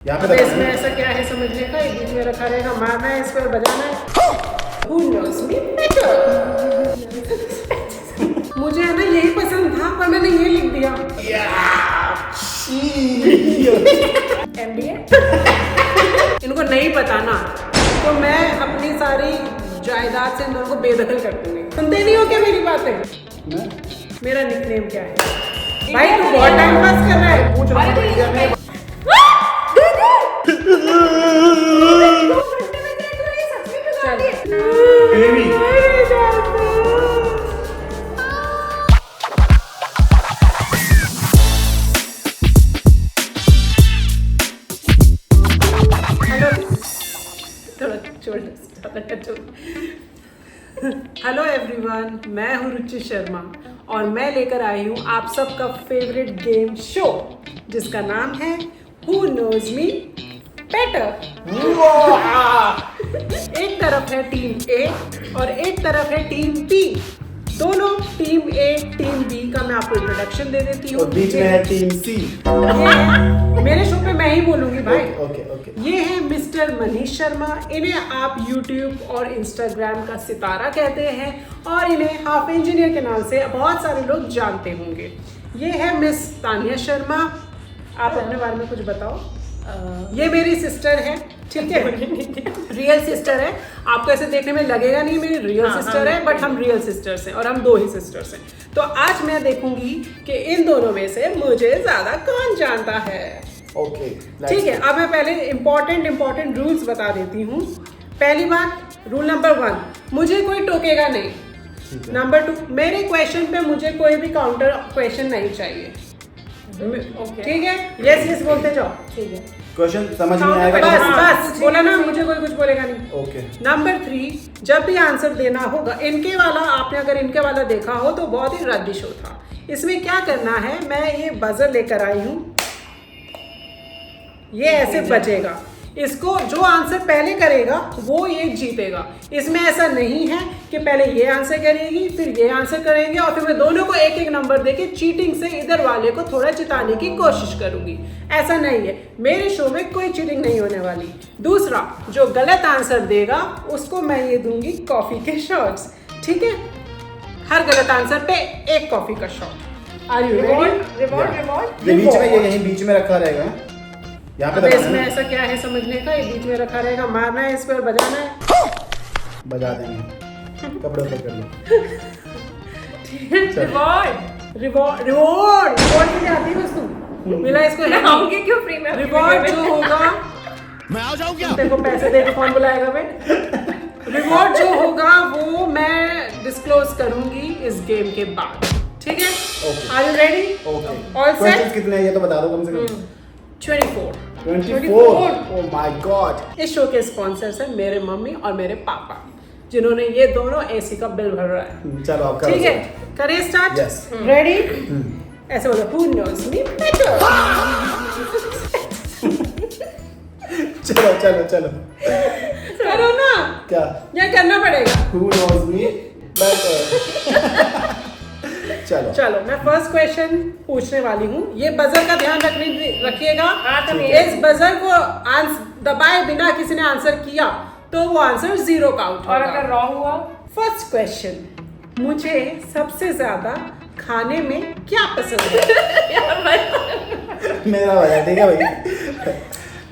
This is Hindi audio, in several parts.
यहाँ अब इसमें ऐसा क्या है समझने का, ये बीच में रखा रहेगा, मारना है इस पर, बजाना है। Who knows me better? मुझे है ना यही पसंद था पर मैंने ये लिख दिया। MBA? इनको नहीं पता ना, तो मैं अपनी सारी जायदाद से इन दोनों को बेदखल कर दूंगी। सुनते नहीं हो क्या मेरी बातें? मेरा निकनेम क्या है? भाई तू बहुत टाइम पास कर रहा है। पूछ रहा हूँ। हेलो एवरीवन, मैं हूँ रुचि शर्मा और मैं लेकर आई हूँ आप सबका फेवरेट गेम शो जिसका नाम है हु नोज मी बेटर। एक तरफ है टीम ए और एक तरफ है टीम बी। दोनों टीम ए टीम बी का मैं आपको इंट्रोडक्शन दे देती हूँ। बीच में है टीम सी। मेरे शो पे मैं ही बोलूंगी भाई। ओके। ये है मिस्टर मनीष शर्मा। इन्हें आप YouTube और Instagram का सितारा कहते हैं और इन्हें हाफ इंजीनियर के नाम से बहुत सारे लोग जानते होंगे। ये है मिस तानिया शर्मा। आप अपने बारे में कुछ बताओ। ये मेरी सिस्टर है, ठीक है? रियल सिस्टर है। आपको ऐसे देखने में लगेगा नहीं मेरी रियल सिस्टर है, बट हम रियल सिस्टर्स हैं और हम दो ही सिस्टर्स हैं। तो आज मैं देखूंगी कि इन दोनों में से मुझे ज्यादा कौन जानता है। ओके, ठीक है। अब मैं पहले इम्पोर्टेंट रूल्स बता देती हूँ। पहली बात, रूल नंबर 1, मुझे कोई टोकेगा नहीं। नंबर 2, मेरे क्वेश्चन पे मुझे कोई भी काउंटर क्वेश्चन नहीं चाहिए। ठीक है? यस बोलते जाओ। ठीक है। क्वेश्चन समझ में आएगा? बस बोला ना, मुझे कोई कुछ बोलेगा नहीं। ओके। नंबर 3, जब भी आंसर देना होगा, इनके वाला आपने अगर इनके वाला देखा हो तो बहुत ही रद्दी शो था। इसमें क्या करना है, मैं ये बजर लेकर आई हूँ, ये ऐसे बचेगा। इसको जो आंसर पहले करेगा वो ये जीतेगा। इसमें ऐसा नहीं है कि पहले ये आंसर करेगी फिर ये आंसर करेंगे और फिर मैं दोनों को एक एक नंबर देके चीटिंग से इधर वाले को थोड़ा जिताने की कोशिश करूंगी। ऐसा नहीं है, मेरे शो में कोई चीटिंग नहीं होने वाली। दूसरा, जो गलत आंसर देगा उसको मैं ये दूंगी कॉफी के शॉट्स। ठीक है? हर गलत आंसर पे एक कॉफी का shot. Are you ready? Reward बीच में, ये यहीं बीच में रखा रहेगा। यहाँ पे इसमें ऐसा क्या है समझने का, ये बीच में रखा रहेगा, मारना है इस पर, बजाना है। बजा देंगे, कपड़े ऊपर कर लो। रिवॉर्ड की जाती है बस तुम मिला इसको है क्यों फ्री में? रिवॉर्ड जो होगा, मैं आ जाऊं क्या? तेरे को पैसे दे के कौन बुलाएगा बे? रिवॉर्ड जो होगा वो मैं डिस्क्लोज करूंगी इस गेम के बाद। ठीक है? Are you ready? Okay. All set? कितने हैं ये तो बता दो कम से कम। 24। Oh my God. इस शो के स्पॉन्सर्स हैं मेरे मम्मी और मेरे पापा, जिन्होंने ये दोनों एसी का बिल भर रहा है। चलो आप करो। ठीक है, करें स्टार्ट? Yes. रेडी? ऐसे बोलो, who knows me better? चलो करो ना, क्या? या करना पड़ेगा? Who knows me better? चलो मैं फर्स्ट क्वेश्चन पूछने वाली हूँ। ये बजर का ध्यान रखिएगा। इस बजर को दबाए बिना किसी ने आंसर किया तो वो आंसर 0 काउंट होगा। और अगर रॉन्ग हुआ? फर्स्ट क्वेश्चन, मुझे सबसे ज्यादा खाने में क्या पसंद है? मेरा वाला, ठीक है भाई।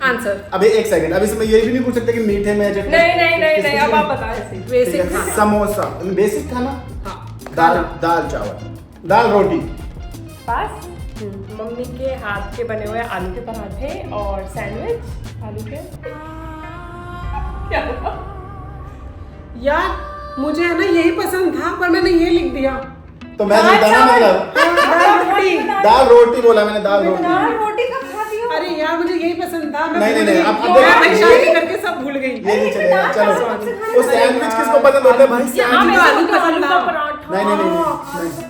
आंसर। अभी एक सेकंड, अब इसमें ये भी नहीं पूछ सकते कि मीठे में नहीं, अब आप बता ऐसे। बेसिक खाना। समोसा, बेसिक खाना। हाँ, दाल चावल, दाल रोटी। पास। मम्मी के हाथ के बने हुए आलू के पराठे और सैंडविच आलू के। क्या हुआ? यार मुझे है ना यही पसंद था पर मैंने ये लिख दिया। तो मैं जीता ना, मतलब दाल रोटी बोला मैंने, दाल रोटी। दाल रोटी कब खा दिया? अरे यार मुझे यही पसंद था। मैं नहीं, अब मैं शादी करके सब भूल गई। ये नहीं चलेगा। चलो, वो सैंडविच किसको पसंद होता है भाई? सैंडविच। आलू पसंद था। नहीं।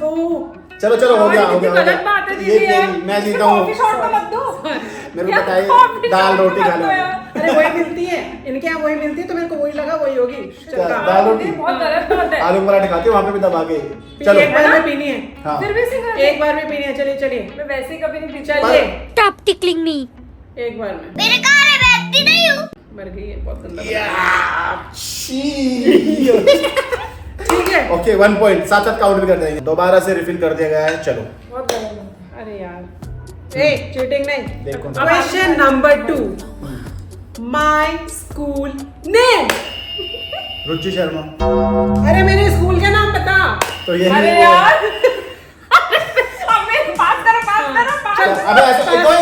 ओह, चलो हो गया। गलत बात है दीदी। ये मैं जीता हूँ। कॉफी शॉट तो मत दो। मेरे को बताइए, दाल रोटी खाना है। अरे वही मिलती है इनके यहाँ, वही मिलती है तो मेरे को वही लगा वही होगी। दाल रोटी, बहुत गलत बात है। आलू पराठे खाते हो वहाँ पे भी दबा के। चलो एक बार में पीनी है। हाँ। फिर भी सिखा एक बार में पीनी है। चलिए मैं वैसे ही कभी नहीं पीछे। चलिए। Stop tickling me. एक बार में मेरे घर रहती नहीं हूँ। मर गई है, बहुत गंदा ठीक है। ओके 1 पॉइंट, साथ साथ काउंट भी कर देंगे। दोबारा से रिफिल कर दिया गया है। चलो बहुत गलत है। अरे यार, ए चीटिंग नहीं। देख कौन सा। Question number 2, my school name. Ruchi Sharma. अरे मेरे स्कूल का नाम बता। तो ये अरे नहीं यार हमें बात करो चल, अबे ऐसा कोई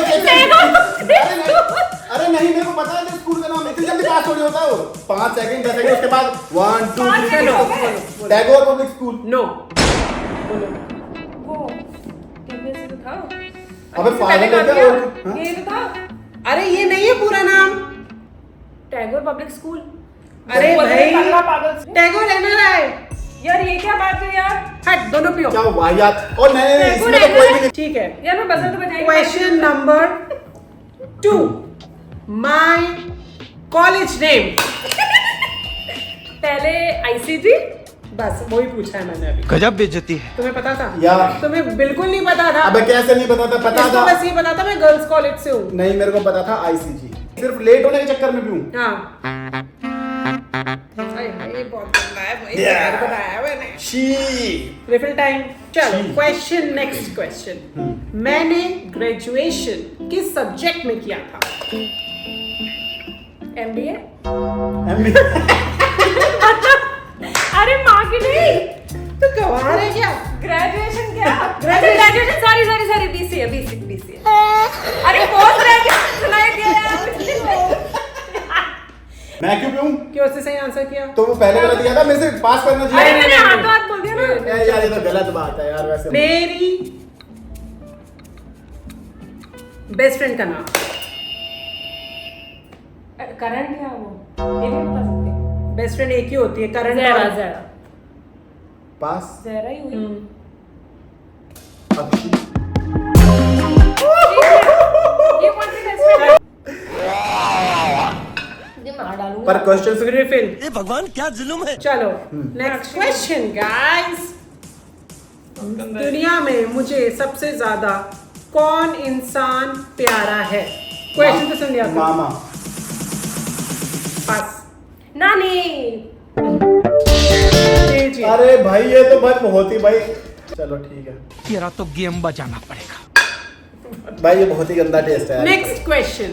अरे नहीं, मेरे को पता है कि स्कूल का नाम इतनी जल्दी पास थोड़ी होता है वो। 5 सेकंड 10 सेकंड उसके बाद 1 2 पाँच 3 सेकंड हो गए। Tagore public school. नो। वो कैंपस तो था। अबे इससे पागल पहले है क्या? कहाँ और- था? हाँ? ये तो था अरे ये नहीं है पूरा नाम। Tagore public school. अरे वो भाई, पगला पागल से। टैगोर है ना राय। यार ये क्या बात है यार। हट, दोनों पियो। क्या वाहियात। और नहीं नहीं, टैगोर इसमें तो है कोई ना? भी नहीं। ठीक है। यार मैं बजट तो बजाई। Question number 2, my college name. पहले आईसीजी। बस वही पूछा है मैंने अभी। गजब बेइज्जती है। तुम्हें पता था? यार। तुम्हें बिल्कुल नहीं पता था। अबे कैसे नहीं पता था? पता इसको था। बस ये पता था मैं गर्ल्स कॉलेज से हूँ। नहीं, मेरे को पता था आईसीजी। सिर्फ लेट होने के चक्कर में भी हूँ। हाँ। हाय हाय, बहुत गंदा है भाई। Yeah. यार बताया मैंने। शी। Refill time. चलो छी। Question, next question. मैंने ग्रेजुएशन किस सब्जेक्ट में किया था? एमबीए। अरे माँ की नहीं, तू गवार है क्या? ग्रेजुएशन क्या? Graduation. Graduation sorry BCA BCA. अरे पोस्ट ग्रेजुएशन सुनाई दिया यार। मैं क्यों पीऊं? क्यों उसने सही आंसर किया? तो वो पहले वाला दिया था, मेरे से पास करना अरे चाहिए। मैंने हाथों हाथ बोल दिया ना। यार ये तो गलत बात है यार वैसे। मेरी बेस्ट फ्रेंड का नाम। करंट क्या वो? ये नहीं बता सकते। बेस्ट फ्रेंड एक ही होती है, करंट ज़हरा और ज़हरा पास। ज़हरा ही हुई। अक्षी। ये कौन सी बेस्ट फ्रेंड? ये मार डालूंगा। पर क्वेश्चन रिफिल। ये भगवान क्या जुल्म है। चलो नेक्स्ट क्वेश्चन गाइस। दुनिया में मुझे सबसे ज्यादा कौन इंसान प्यारा है? क्वेश्चन तो सुन लिया था। मामा। पास। नानी। जी जी। अरे भाई ये तो बहुत ही भाई। चलो ठीक है तेरा तो गेम बजाना पड़ेगा। भाई, ये बहुत ही गंदा टेस्ट है यार। Next question.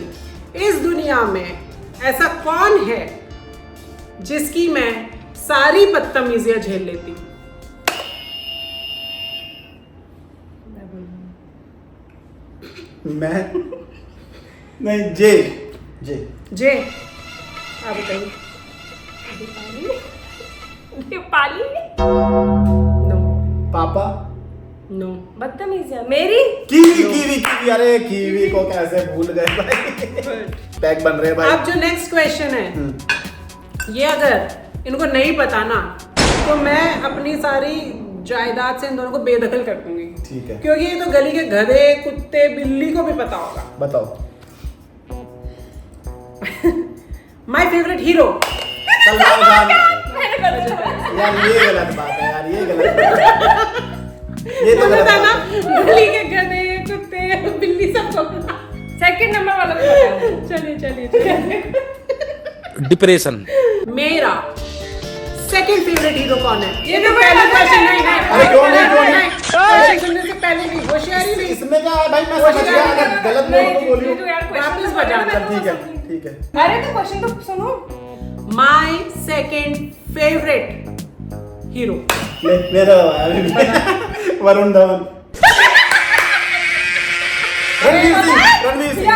इस दुनिया में ऐसा कौन है जिसकी मैं सारी बदतमीजियां झेल लेती हूँ? मैं नहीं, जे जे जे आप बताइए। पाली। नो पापा। नो। बदतमीजियां मेरी। Kiwi kiwi kiwi. अरे कीवी को कैसे भूल गए भाई। पैक बन रहे हैं भाई। अब जो नेक्स्ट क्वेश्चन है, ये अगर इनको नहीं पता ना तो मैं अपनी सारी जायदाद से इन दोनों को बेदखल कर दूंगी। ठीक है, क्योंकि ये तो गली के गधे, कुत्ते, बिल्ली को भी पता होगा। बताओ। My favourite hero. Salman Khan. मैंने गलत बताया। यार ये गलत बात है यार, ये गलत बात है। ये तो गलत पता ना, बात है। गली के गधे, कुत्ते, बिल्ली सबको। सेकंड नंबर वाला भी बताया। चलिए चलिए। डिप्रेशन। मेरा सेकंड फेवरेट हीरो कौन है? ये तो पहला क्वेश्चन नहीं है। अरे क्यों नहीं? क्वेश्चन सुनने से पहले नहीं, होशियारी नहीं। इसमें क्या है भाई, मैं समझ गया। अगर गलत बोल तो बोलियो। वापस बजा कर। ठीक है ठीक है। अरे तो क्वेश्चन तो सुनो। My second favourite hero. मेरा वरुण धवन। रणवीर सिंह।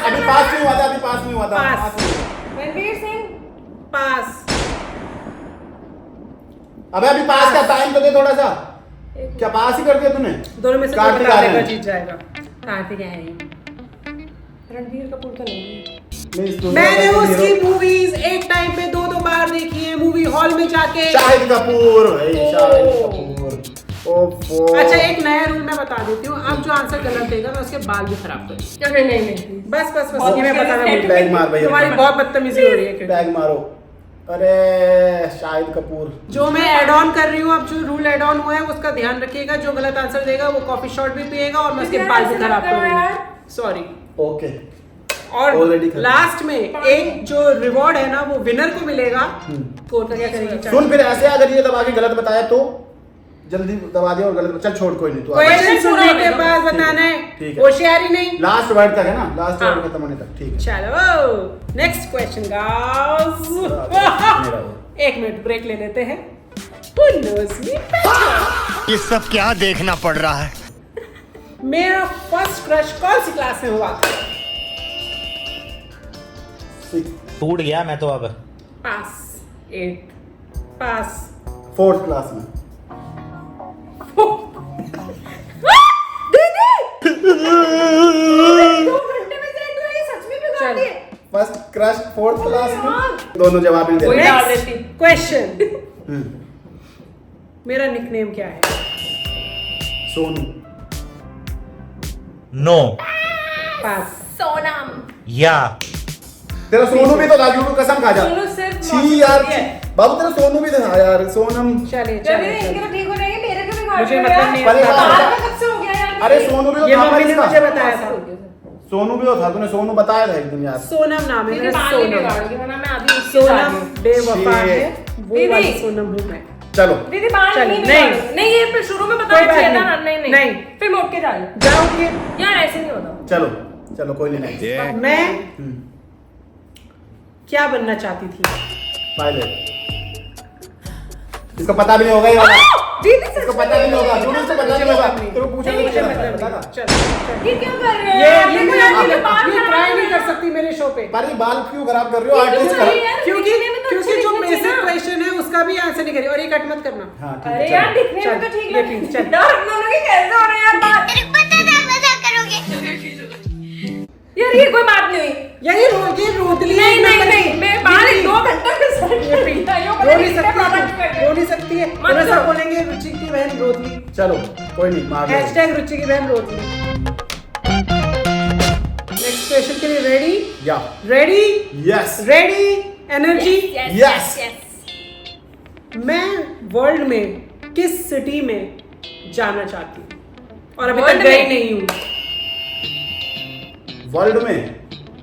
अभी पास नहीं हुआ था, अभी पास नहीं हुआ था। पास। रणवीर सिंह। पास। अबे अभी पास का टाइम तो दे थोड़ा सा। क्या पास ही कर दिया तूने? दोनों में से कोई कार्तिक बता देगा आर्यन। जीत जाएगा। कार्तिक आर्यन। रणवीर कपूर तो नहीं है। मैंने उसकी मूवीज एक टाइम पे 2-2 बार देखी है, मूवी हॉल में जाके। शाहिद कपूर भाई, शाहिद कपूर। ओफो। अच्छा एक नया रूल मैं बता देती हूँ, अब जो आंसर गलत देगा मैं उसके बाल भी खराब करूँ। अरे नहीं। बस बस बस बहुत ये मैं बताना भूल गई। बैग मार भाई। तुम्हारी बहुत बदतमीजी हो रही है क्योंकि बैग मारो। अरे शाहिद कपूर। जो मैं एड ऑन कर रही हूँ, अब जो रूल एड ऑन हुआ है उसका ध्यान रखिएगा। जो गलत आंसर देगा वो कॉफी शॉट भी पिएगा और मैं उसके यार, बाल भी ऐसे खराब मत करो करूंगी। यार। सॉरी। ओके और Already खत्म। लास्ट में एक जो रिवॉर्ड है ना वो विनर को मिलेगा। स्कोर का क्या करेगी? सुन, फिर ऐसे अगर ये दबा के गलत बताया तो जल्दी दबा दिया और गलत, चल छोड़ कोई नहीं, तू क्वेश्चन सुनने के बाद बताना है, ठीक है। होशियारी नहीं। लास्ट वर्ड तक है ना, लास्ट वर्ड खत्म होने तक, ठीक है। चलो नेक्स्ट क्वेश्चन गाइस। मेरा हो। 1 मिनट ब्रेक ले लेते हैं। Who knows me better? ये सब क्या देखना पड़ रहा है? मेरा फर्स्ट क्रश कौन सी क्लास में हुआ था? टूट गया मैं तो अब। पास 8 पास 4th क्लास में। चल फर्स्ट क्रश 4th क्लास में। दोनों जवाब ही दे वही रहे हैं। डाल देती। क्वेश्चन, मेरा निकनेम क्या है? सोनू। नो। पास। सोनम। या। तेरा सोनू भी तो था, क्यों कसम खा जा। सोनू सिर्फ छी यार, बाबू तेरा सोनू भी था यार, सोनम। चले चलिए चले इनके तो ठीक हो जाएंगे, मेरे को भी काट मुझे दो मतलब यार। नहीं अरे आता बाप था। रे। कब से हो गया यार? अरे सोनू भी तो ये था मम्मी ने इसका। मुझे बताया था। सोनू भी तो था, तूने सोनू बताया था एक दिन यार। सोनम नाम है मेरे मेरा, बाल नहीं सोनम। बिगाड़ोगी वरना मैं अभी उसके साथ सोनम हूँ। बेवफा Shit. है, वो दीदी। वाली सोनम हूँ मैं। चलो दीदी बाल चल, नहीं नहीं। बिगाड़ो। नहीं ये फिर शुरू में कोई बताना बात चाहिए था नहीं। ना। नहीं नहीं। फिर मोड़ के डाल जाओगे? यार ऐसे नहीं होता। चलो चलो, कोई नहीं। मैं क्या बनना चाहती थी? पायलट। इसको पता भी नहीं होगा ये वाला। दीदी सच इसको में पता भी नहीं होगा, जुनून से पता नहीं होगा। नहीं। तेरे को पूछा नहीं, नहीं मुझे पता था। चल चल। ये क्या कर रहे ये हैं? ये देखो यार, ये बाल ये खराब ट्राई नहीं है। कर सकती मेरे शो पे, पर ये बाल क्यों खराब कर रहे हो? ये क्यों आर्टिस्ट कर रही खराब। है? क्योंकि दिखने में तो क्योंकि अच्छी जो दिखनी बेसिक चाहिए ना। क्वेश्चन है उसका भी आंसर नहीं करी, और ये कट मत करना। हाँ ठीक अरे है, यार चलो। दिखने में चल, तो ठीक ये लग पी, चल। यार हम दोनों के कैसे हो रहे हैं यार बाल? तेरे को पता था मजाक करोगे। यार ये कोई बात नहीं हुई। यही रोतली नहीं नहीं नहीं मैं बाल 2 घंटे में ये पी। रो नहीं सकती है। मत ऐसा करो। बोलेंगे रुचि की बहन रोतली। चलो कोई नहीं, मार दो। हैशटैग रुचि की बहन रोतली। नेक्स्ट क्वेश्चन के लिए रेडी? या ready? Yes ready? Energy? Yes. मैं वर्ल्ड में किस सिटी में जाना चाहती हूँ और अभी तक World गई में? नहीं हूँ? वर्ल्ड में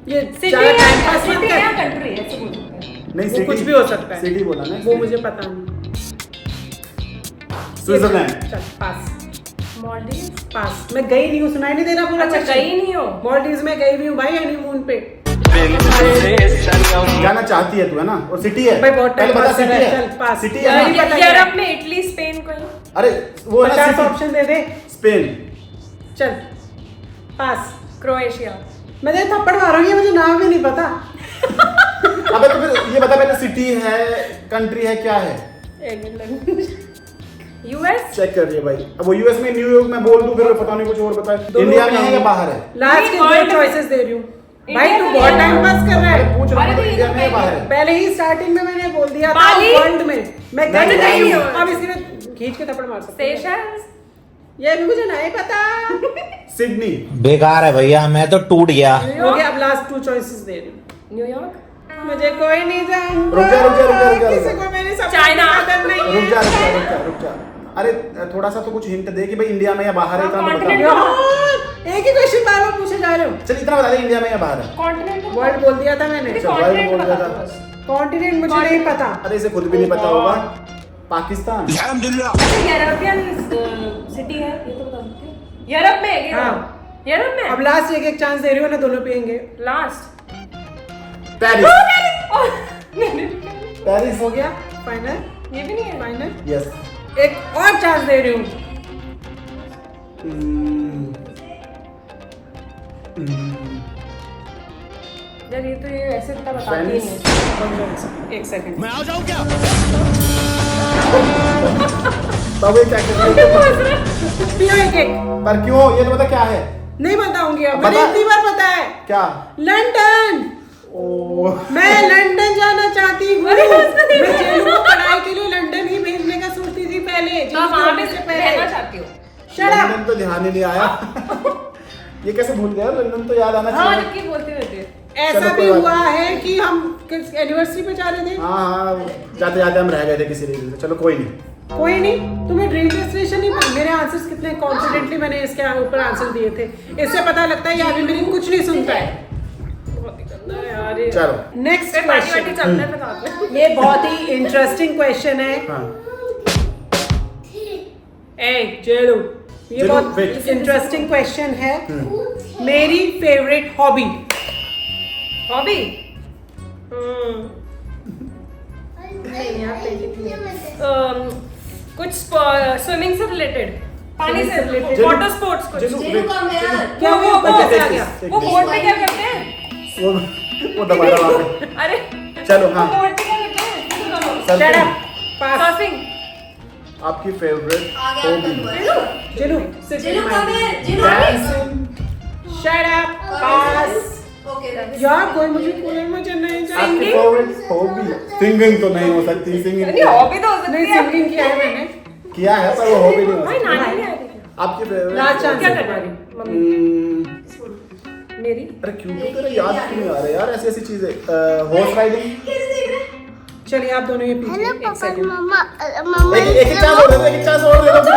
ये सिटी ज्यादा टाइम पास मत सिटी या कर। कंट्री ऐसे बोल सकते हैं। नहीं, वो सिटी कुछ भी हो सकता है। सिटी बोला ना, वो सिटी। मुझे पता नहीं। स्विट्जरलैंड। चल पास मालदीव। पास। मैं गई नहीं हूँ, सुनाई नहीं दे रहा पूरा अच्छा question? गई नहीं हो। मालदीव्स में गई भी हूँ भाई, हनीमून पे। जाना चाहती है तू, है ना? और सिटी है। भाई बहुत पहले टाइम बता पास कर सिटी रहा है। है। चल पास। सिटी है ना? नहीं पता क्या है? यूरोप में इटली स्पेन कहीं। अरे वो है ना 50 सिटी। ऑप्शन दे दे। स्पेन। चल पास। क्रोएशिया। मैं तेरे थप्पड़ मारूंगी, मुझे नाम भी नहीं पता। अबे तो फिर ये बता, पहले सिटी है, कंट्री है, क्या है? यूएस। चेक कर रही है भाई। अब वो यूएस में न्यूयॉर्क में बोल दूं, फिर पता नहीं कुछ और बता। इंडिया में है या बाहर है? लास्ट के नहीं, 2 world में। चॉइसेस दे रही हूँ भाई, इंडिया तू में बहुत नहीं टाइम है। पास कर रहा अरे है। पूछ रहा अरे हूँ तो ये इंडिया तो में है या बाहर है? पहले ही स्टार्टिंग में मैंने बोल दिया था बाली? वर्ल्ड में मैं नहीं, गई बाली। नहीं हूँ। अब इसलिए खींच के थप्पड़ मार सकते हैं। सेशल्स। ये भी मुझे नहीं पता। सिडनी। बेकार है भैया, मैं तो टूट गया। हो गया, अब लास्ट 2 चॉइसेस दे रही हूँ। न्यूयॉर्क। मुझे कोई नहीं जानता। रुक जा, रुक जा, रुक जा, रुक जा, रुक जा। किसी को मेरी सब चाइना। आदत नहीं है। रुक जा रुक जा रुक जा रुक जा। अरे थोड़ा सा तो कुछ हिंट दे कि भाई इंडिया में या बाहर है, इतना तो बता। continent- यार, एक ही क्वेश्चन बार बार पूछे जा रहे हो। चल इतना बता दे, इंडिया में या बाहर है? कॉन्टिनेंट। वर्ल्ड बोल दिया था मैंने। चल, वर्ल्ड बोल दिया था। कॉन्टिनेंट मुझे नहीं पता। अरे इसे खुद भी नहीं पता होगा। पाकिस्तान। यूरोपियन सिटी है ये तो बता सकते हो। यूरोप में है क्या? हाँ। यूरोप में। अब लास्ट एक चांस दे रही हो ना, दोनों पियेंगे। लास्ट। पेरिस। पेरिस। हो गया फाइनल। ये भी नहीं है। फाइनल। यस। एक और चांस दे रही हूँ। यार ये तो ये ऐसे इतना बताती ही नहीं। एक सेकंड। मैं आ जाऊं क्या? तब ये क्या कर रही है? पियो एक। पर क्यों? ये तो बता क्या है? नहीं बताऊंगी अब, बता। मैंने इतनी बार बताया। क्या? लंदन। ओ मैं लंदन जाना चाहती हूँ। अरे उसने मैं जेलू को पढ़ाई के लिए लंदन ही भेजने का सोचती थी पहले। तो आप वहाँ पे से रहना चाहती हो? Shut up। लंदन तो ध्यान ही नहीं आया। ये कैसे भूल गया? लंदन तो याद आना हाँ चाहिए। जबकि बोलती रहती है। ऐसा चलो, भी कोई बात हुआ नहीं। है कि हम एनिवर्सरी पे जा रहे थे। हाँ हाँ, जाते जाते हम रह गए थे किसी रीजन से। चलो कोई नहीं। कोई नहीं, तुम्हें ड्रीम डेस्टिनेशन नहीं पता। मेरे आंसर्स कितने कॉन्फिडेंटली मैंने इसके ऊपर आंसर दिए थे, इससे पता लगता है ये आदमी मेरी कुछ नहीं सुनता है। बहुत ही गंदा है यार ये। चलो नेक्स्ट फिर पार्टी वार्टी क्वेश्चन, चलता है फिर रात में। ये बहुत ही इंटरेस्टिंग क्वेश्चन है। हाँ ए जेलू, ये जेलू, बहुत wait. इंटरेस्टिंग क्वेश्चन है। मेरी फेवरेट हॉबी। हॉबी कुछ स्विमिंग से रिलेटेड, पानी से रिलेटेड, जेलू, वाटर स्पोर्ट्स कुछ। जेलू, wait, क्या वो हुआ? कैसे आ गया? एक वो मिनट। बोर्ड पे क्या करते हैं? वो दबा रहा वहाँ पे। अरे चलो हाँ वो बोर्ड पे क्या करते हैं? Shut surfing. up. पास। सर्फिंग। आपकी फेवरेट हॉबी। जेलू, शट अप, पास। यार कोई मुझे कूलर में चलना है आपकी Singing? फेवरेट हॉबी सिंगिंग तो नहीं हो सकती, सिंगिंग नहीं हॉबी तो हो सकती नहीं, है। सिंगिंग किया है मैंने। किया है पर वो हॉबी नहीं हो भाई सकती। नानी नहीं आ रही। आपकी फेवरेट लास्ट चांस क्या है करना तुम्हारी। है मम्मी? मेरी अरे क्यों तो तेरे याद क्यों नहीं आ रहे यार ऐसी ऐसी चीजें। Horse riding. चलिए आप दोनों ये पीछे हेलो एक पापा सेकंड। मम्मा मम्मा एक चांस और दे दो, एक चांस और दे दो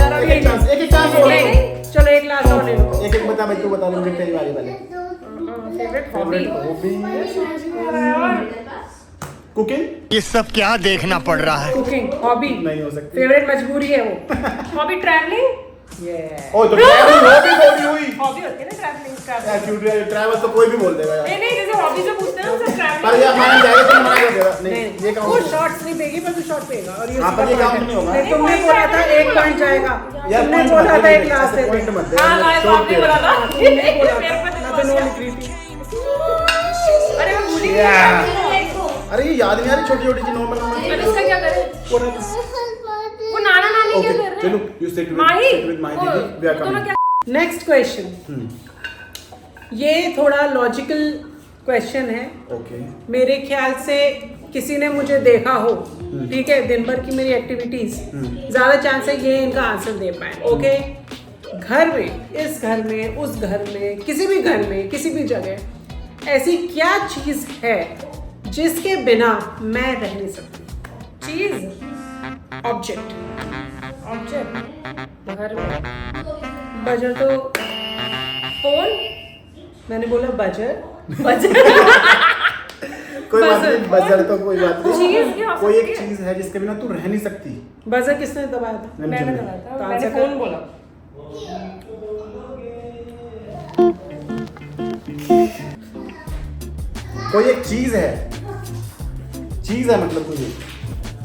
यार एक अभी एक चांस और दे दो। चलो एक लास्ट और ले लो। एक एक बता भाई, तू बता मुझे तेरी बारी पहले। Favourite hobby favourite hobby cooking. ये सब क्या देखना पड़ रहा है? कुकिंग हॉबी नहीं हो सकती। फेवरेट मजबूरी है वो। Hobby travelling. ओ तो ट्रैवलिंग हॉबी थोड़ी हुई हॉबी होती है ना ट्रैवलिंग। यार क्यों ट्रैवल तो कोई भी बोल देगा यार। नहीं जैसे हॉबी जो पूछते हैं ना पर ट्रैवलिंग। यार मान जाएगा तो मान जाएगा नहीं ये वो काउंट शॉर्ट्स नहीं देगी पर तू शॉर्ट पेगा और ये हाँ, पर ये count नहीं होगा। नहीं, तुमने बोला था एक पॉइंट जाएगा। यार तुमने पॉइंट बोला था एक मत लास्ट दे दे पॉइंट मत दे। हाँ गाइस आपने बोला था। तुमने बोला मेरे था पे मैं तो नो लिख रही थी। अरे मैं भूल ही गई। अरे ये याद नहीं आ रही छोटी छोटी चीज नॉर्मल अब इसका क्या करें? वो नाना नानी क्या ओके कर रहे चलो हैं? यू सिट माही विद माही वो दीदी वी आर दोनों कमिंग। क्या? नेक्स्ट क्वेश्चन, ये थोड़ा लॉजिकल क्वेश्चन है। ओके मेरे ख्याल से किसी ने मुझे देखा हो, ठीक है, दिन भर की मेरी एक्टिविटीज, ज्यादा चांस है ये इनका आंसर दे पाए। ओके, घर में, इस घर में, उस घर में, किसी भी घर में, किसी भी जगह ऐसी क्या चीज है जिसके बिना मैं रह नहीं सकती? चीज ऑब्जेक्ट। ऑब्जेक्ट घर में बजर तो फोन मैंने बोला बजर। कोई बात नहीं बजर तो कोई बात चीज़ क्या नहीं हो कोई एक सकती है? चीज है जिसके बिना तू रह नहीं सकती। बजर किसने दबाया था? मैंने जिम में। बोला था तो मैंने आंसर फोन बोला। कोई एक चीज है मतलब तुझे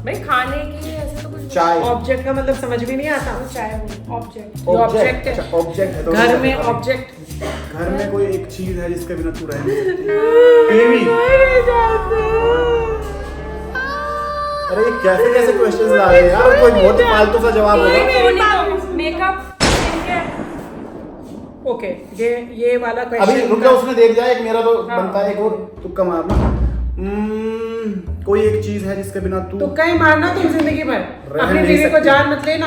भाई खाने की ऐसे तो कुछ चाय ऑब्जेक्ट का मतलब समझ भी नहीं आता। चाय ऑब्जेक्ट ऑब्जेक्ट है। अच्छा, ऑब्जेक्ट है तो घर में मतलब ऑब्जेक्ट। घर में कोई एक चीज है जिसके बिना तू रह नहीं सकती। टीवी। अरे ये कैसे कैसे क्वेश्चंस ला रहे हैं यार, कोई बहुत ही फालतू सा जवाब होगा। मेकअप ओके, ये वाला अभी क्वेश्चन रुक जा, उसने दे दिया एक, मेरा तो हाँ। बनता है एक और तुक्का मारना। कोई एक चीज है जिसके बिना तू तो कहीं मारना तुम जिंदगी भर। रह अपनी नहीं बीवी को सकती। जान मत लेना।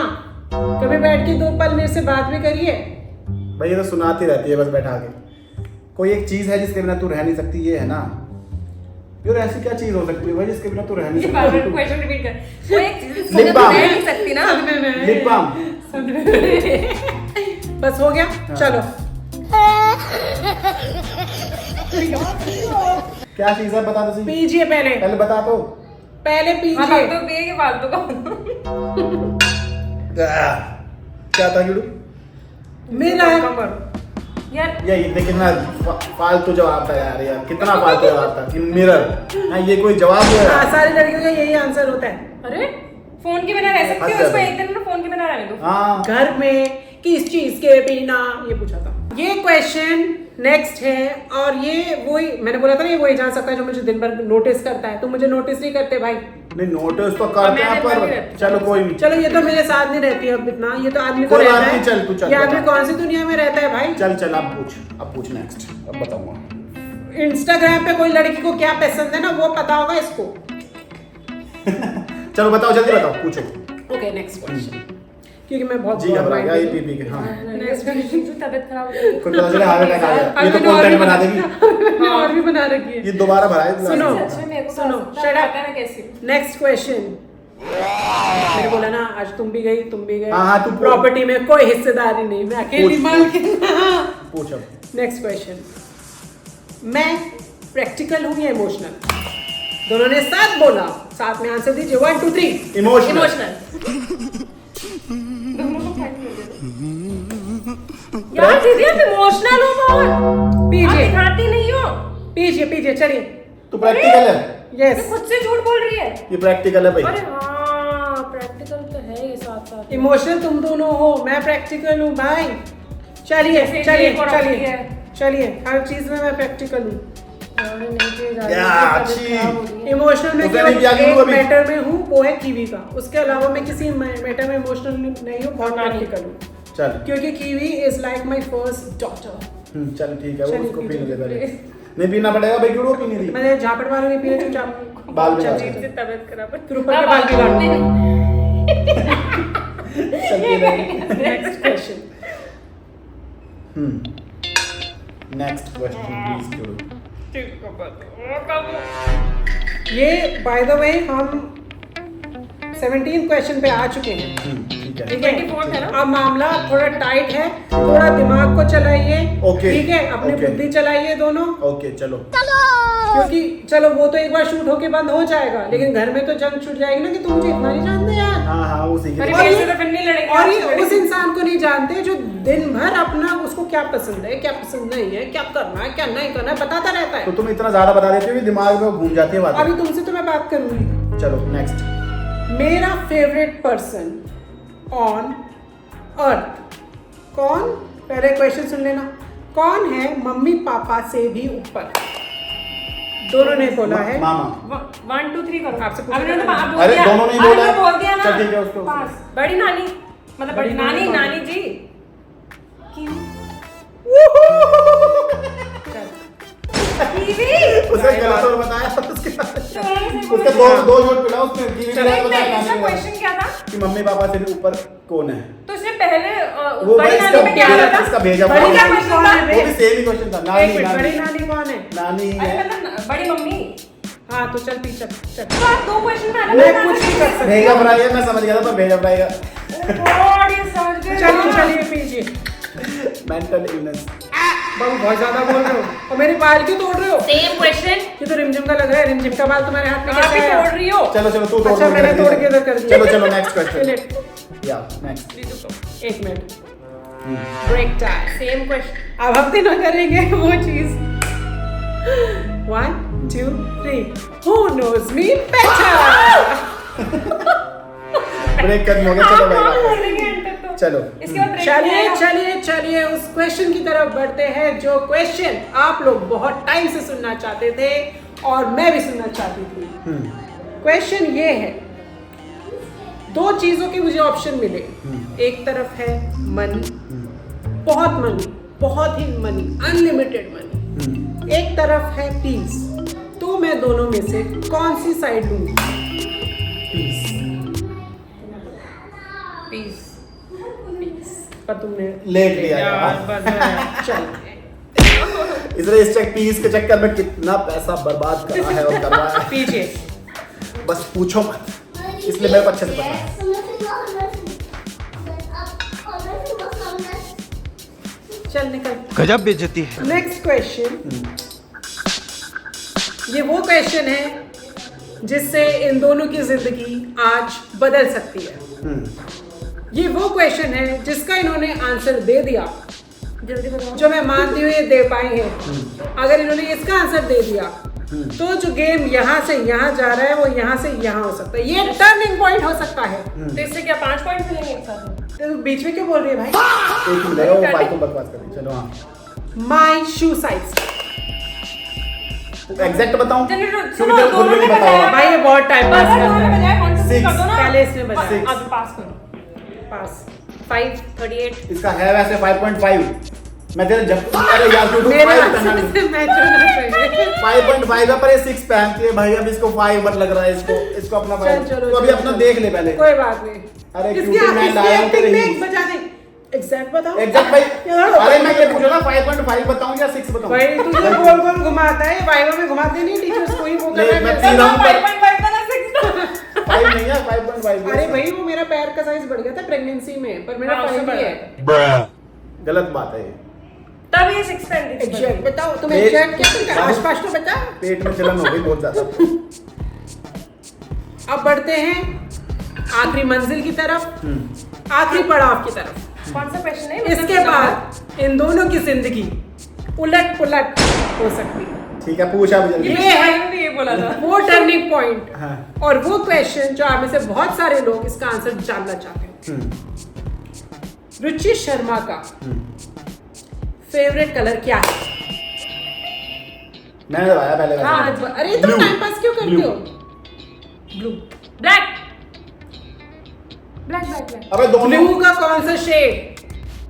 कभी बैठ के 2 पल मेरे से बात भी करिए। भाई ये तो सुनाती रहती है बस बैठा के। कोई एक चीज है जिसके बिना तू रह नहीं सकती, ये है ना यार। ऐसी क्या चीज हो सकती है भाई जिसके बिना तू रह नहीं ये बार-बार सकती? क्वेश्चन रिपीट कर। वो एक चीज लिप बाम। रह नहीं सकती ना। Lip balm. बस हो गया, चलो। क्या चीज है बता दो सही। पीजिए पहले बता तो। पहले हाँ पीजिए। तो पिए के फालतू का। क्या था गिडू? मेरा यार ये लेकिन ना फालतू जवाब था यार कितना फालतू जवाब था। मिरर हाँ, ये कोई जवाब है हाँ, यार? सारी लड़कियों का यही आंसर होता है। अरे फोन के बिना रह सकती हद हो? उसको है। एक दिन में फोन के बिना रहने दो। हाँ घर में किस चीज के बिना, ये पूछा था। ये क्वेश्चन नेक्स्ट है, और ये वही मैंने बोला था ना, ये वही जान सकता है जो मुझे दिन भर नोटिस करता है। तुम मुझे नोटिस नहीं करते भाई। नहीं नोटिस तो करते हैं मैं नहीं पर रहती। चलो कोई नहीं। चलो ये तो मेरे साथ नहीं रहती अब इतना, ये तो आदमी को कोई बात रहता नहीं, है। चल तू चल ये आदमी बता। कौन सी दुनिया में रहता है भाई? चल अब पूछ नेक्स्ट। अब बताऊंगा। इंस्टाग्राम पे कोई लड़की को क्या पसंद है ना, वो पता होगा इसको। चलो बताओ जल्दी बताओ, पूछो। ओके नेक्स्ट क्वेश्चन, क्योंकि मैं बहुत जी घबरा गया ये पी के। हाँ नेक्स्ट क्वेश्चन से तबीयत खराब हो गई। कोई पता चले हार्ट अटैक आ गया, ये तो मैंने और कंटेंट भी बना देगी। और भी बना रखी है। ये दोबारा भराए सुनो। अच्छा मेरे को सुनो, पता shut up. है मैं कैसी हूँ। नेक्स्ट क्वेश्चन, मैंने बोला ना आज तुम भी गई तुम भी गए। हाँ, तू प्रॉपर्टी में कोई हिस्सेदारी नहीं, मैं अकेली मालकिन। पूछ अब। नेक्स्ट क्वेश्चन, मैं प्रैक्टिकल हूँ या इमोशनल? दोनों ने साथ बोला, साथ में आंसर दीजिए। 1 2 3। इमोशनल। यार दीदी आप इमोशनल हो बहुत, आप पीजिए दिखाती नहीं हो। पीजिए चलिए। तू प्रैक्टिकल है? यस, ये खुद से झूठ बोल रही है। ये प्रैक्टिकल है भाई। अरे हाँ प्रैक्टिकल तो है ये साथ साथ। इमोशनल तुम दोनों हो, मैं प्रैक्टिकल हूँ भाई। चलिए ऐसे चलिए एक और चलिए है। चलिए, हर चीज में मैं प्रैक्टिकल हूँ। या, अच्छी। इमोशनल में उसने केवल नहीं किया कि एक वो अभी- मैटर में हूँ, वो है कीवी का। उसके अलावा मैं किसी मैटर में इमोशनल नहीं हूँ, बहुत प्रैक्टिकल हूँ। चल क्योंकि kiwi is like my first daughter. चल ठीक है, वो चलिए, उसको पीजिए, पीने दे पहले। नहीं पीना पड़ेगा भाई, क्यों वो पीने दी? मैंने झापड़ वालों ने पिए चुपचाप। बाल भी चल, काट चल, दे। चल। तबीयत खराब है। फिर ऊपर के बाल भी काट दे। Next question, next question please करो। ये बाय द वे हम 17 क्वेश्चन पे आ चुके हैं। ठीक है। ठीक है, 24th है ना? अब मामला थोड़ा टाइट है, थोड़ा दिमाग को चलाइए। ओके, ठीक है, अपनी ओके। बुद्धि चलाइए दोनों। ओके चलो। क्योंकि चलो वो तो एक बार शूट होके बंद हो जाएगा, लेकिन घर में तो जंग छूट जाएगी ना कि तुम मुझे इतना नहीं जानते यार। हाँ उसी के अरे लिए। और मेरे से ये- तो फिर नहीं लड़ेंगे और आपसे ये लड़ेंगे। उस इंसान को नहीं जानते जो दिन भर अपना उसको क्या पसंद है, क्या पसंद नहीं है, क्या करना है, क्या नहीं करना है बताता रहता तो है। तुम इतना ज्यादा बता देती हो कि दिमाग में घूम जाती है बात। अभी तुमसे तो मैं बात करूंगी। चलो नेक्स्ट। मेरा फेवरेट पर्सन ऑन अर्थ कौन? पहले क्वेश्चन सुन लेना। कौन है मम्मी पापा से भी ऊपर? दोनों ने बोला है। मामा। 1 2 3 करो। आपसे पूछा अभी मैंने तो था। आप बोल अरे दिया। दोनों नहीं अरे बोला मैं है। बोल दिया ना। चल ठीक है, उसको- पास। बड़ी नानी मतलब बड़ी बड़ी नानी नानी कौन? नानी जी। क्यों? कीवी। उसने गलत और बताया उसके उसके दो झूठ पिला उसने कीवी एक का मिनट, बताया इसका क्वेश्चन क्या था? कि मम्मी पापा से भी ऊपर कौन है। तो उसने पहले वो बड़ी भाई नानी में क्या इसका था? इसका भेजा बड़ी हुआ है। नानी कौन है? वो भी सेम ही क्वेश्चन था। एक नानी मिनट, बड़ी नानी नानी कौन है? नानी ही अरे है। मतलब बड़ी मम्मी। हाँ तो चल पीछे चल। तो आप 2 क्वेश्चन में अलग मैं अलग कुछ नहीं कर सकती। भेजा फ्राई है, मैं समझ गया था पर भेजा फ्राई का गॉड ये समझ गए। चलिए पीजिए। Mental illness. बाबू बहुत ज्यादा बोल रहे हो और मेरे बाल क्यों तोड़ रहे हो? Same question. ये तो रिमझिम का लग रहा है। रिमझिम का बाल तुम्हारे हाथ में आप कैसे भी आया? तोड़ रही हो। चलो तू तोड़ अच्छा, मैंने तोड़ के इधर कर दिया। चलो नेक्स्ट क्वेश्चन। चलिए, या नेक्स्ट। एक minute, break time. Same question. अब हम तीनों करेंगे वो चीज। 1 2 3 Who knows me better? Break करने हो गया। चलो भाई चलो। इसके बाद break चलिए आएगा। चलिए चलिए उस क्वेश्चन की तरफ बढ़ते हैं जो क्वेश्चन आप लोग बहुत टाइम से सुनना चाहते थे और मैं भी सुनना चाहती थी। क्वेश्चन ये है, 2 चीजों के मुझे ऑप्शन मिले। एक तरफ है मनी, बहुत मनी, बहुत ही मनी, अनलिमिटेड मनी। एक तरफ है पीस। तो मैं दोनों में से कौन सी साइड लूंगी? पीस। पर तुमने लेट लिया यार। चल इसलिए इस पीस के चक्कर में कितना पैसा बर्बाद करा है और करवाया है। पीछे बस पूछो मत, इसलिए मेरे को अच्छे से पता है। चल निकल। गजब बेइज्जती है। नेक्स्ट क्वेश्चन, ये वो क्वेश्चन है जिससे इन दोनों की जिंदगी आज बदल सकती है। ये वो क्वेश्चन है जिसका इन्होंने आंसर दे दिया, जल्दी बताओ। जो मैं मानती हूँ ये दे पाएंगे। अगर इन्होंने इसका आंसर दे दिया तो जो गेम यहाँ से यहाँ जा रहा है वो यहाँ से यहाँ हो सकता है। ये टर्निंग पॉइंट हो सकता है। तो इससे क्या 5 पॉइंट मिलेंगे एक साथ में? तो बीच में क्यों बोल रही है भाई? एक ही मिलेगा, वो फालतू बकवास कर रही है। चलो हाँ माई शू साइज। एग्जैक्ट बताऊं चलिए, क्योंकि सुनो, तेरे खुद दोनों भी नहीं ने पता बताया। होगा। भाई ये बहुत टाइम पास बस कर दोनों रहा में है। बजाय कौन सी Six। कर दो ना। पहले इसने बताया। Six। अब पास करो। पास 5 38। इसका है वैसे 5.5। मैं तेरे जब अरे यार तू मेरे 5 आंसर से मैच होना चाहिए। 5.5 है पर ये 6 पहनती है भाई। अब इसको 5 मत लग रहा है इसको अपना चल 5 चलो तो अभी चलो, अपना चलो। देख ले पहले। कोई बात नहीं। अरे इसकी क्योंकि मैं इसकी लाया हूं acting तेरे में ही। एक बजा दे। एग्जैक्ट बताओ। एग्जैक्ट भाई यार, अरे मैं ये पूछ रहा 5.5 बताऊं या 6 बताऊं? भाई तू ये गोल गोल घुमाता है, वाइवा में घुमाते नहीं टीचर्स को ही वो कर ले, रहा मैं है। तीन राउंड पर 5.5 का ना 6 का। 5 नहीं है 5.5। अरे भाई वो मेरा पैर का साइज बढ़ गया था प्रेगनेंसी में, पर मेरा हाँ, उससे 5 बढ़ा ही है। गलत बात है ये। तब ये 6 पैंतीस एग्जैक्ट बताओ तुम, पेट- एग्जैक्ट क्या तुम आसपास तो बता। पेट में जलन हो गई बहुत ज्यादा। अब बढ़ते हैं आखिरी मंजिल की तरफ, आखिरी पड़ाव की तरफ। कौन सा क्वेश्चन है? इसके बाद इन दोनों की जिंदगी उलट पुलट हो सकती है। ठीक है पूछा भी जल्दी। ये है ये बोला था। वो टर्निंग पॉइंट हाँ। और वो क्वेश्चन जो आप में से बहुत सारे लोग इसका आंसर जानना चाहते हैं। रुचि शर्मा का फेवरेट कलर क्या है? मैंने दबाया पहले वैसे। हाँ अरे तुम Blue. टाइम पास क्यों करते Blue. हो? Blue. Black black black black. अबे दोनों ब्लू का कौन सा शेड?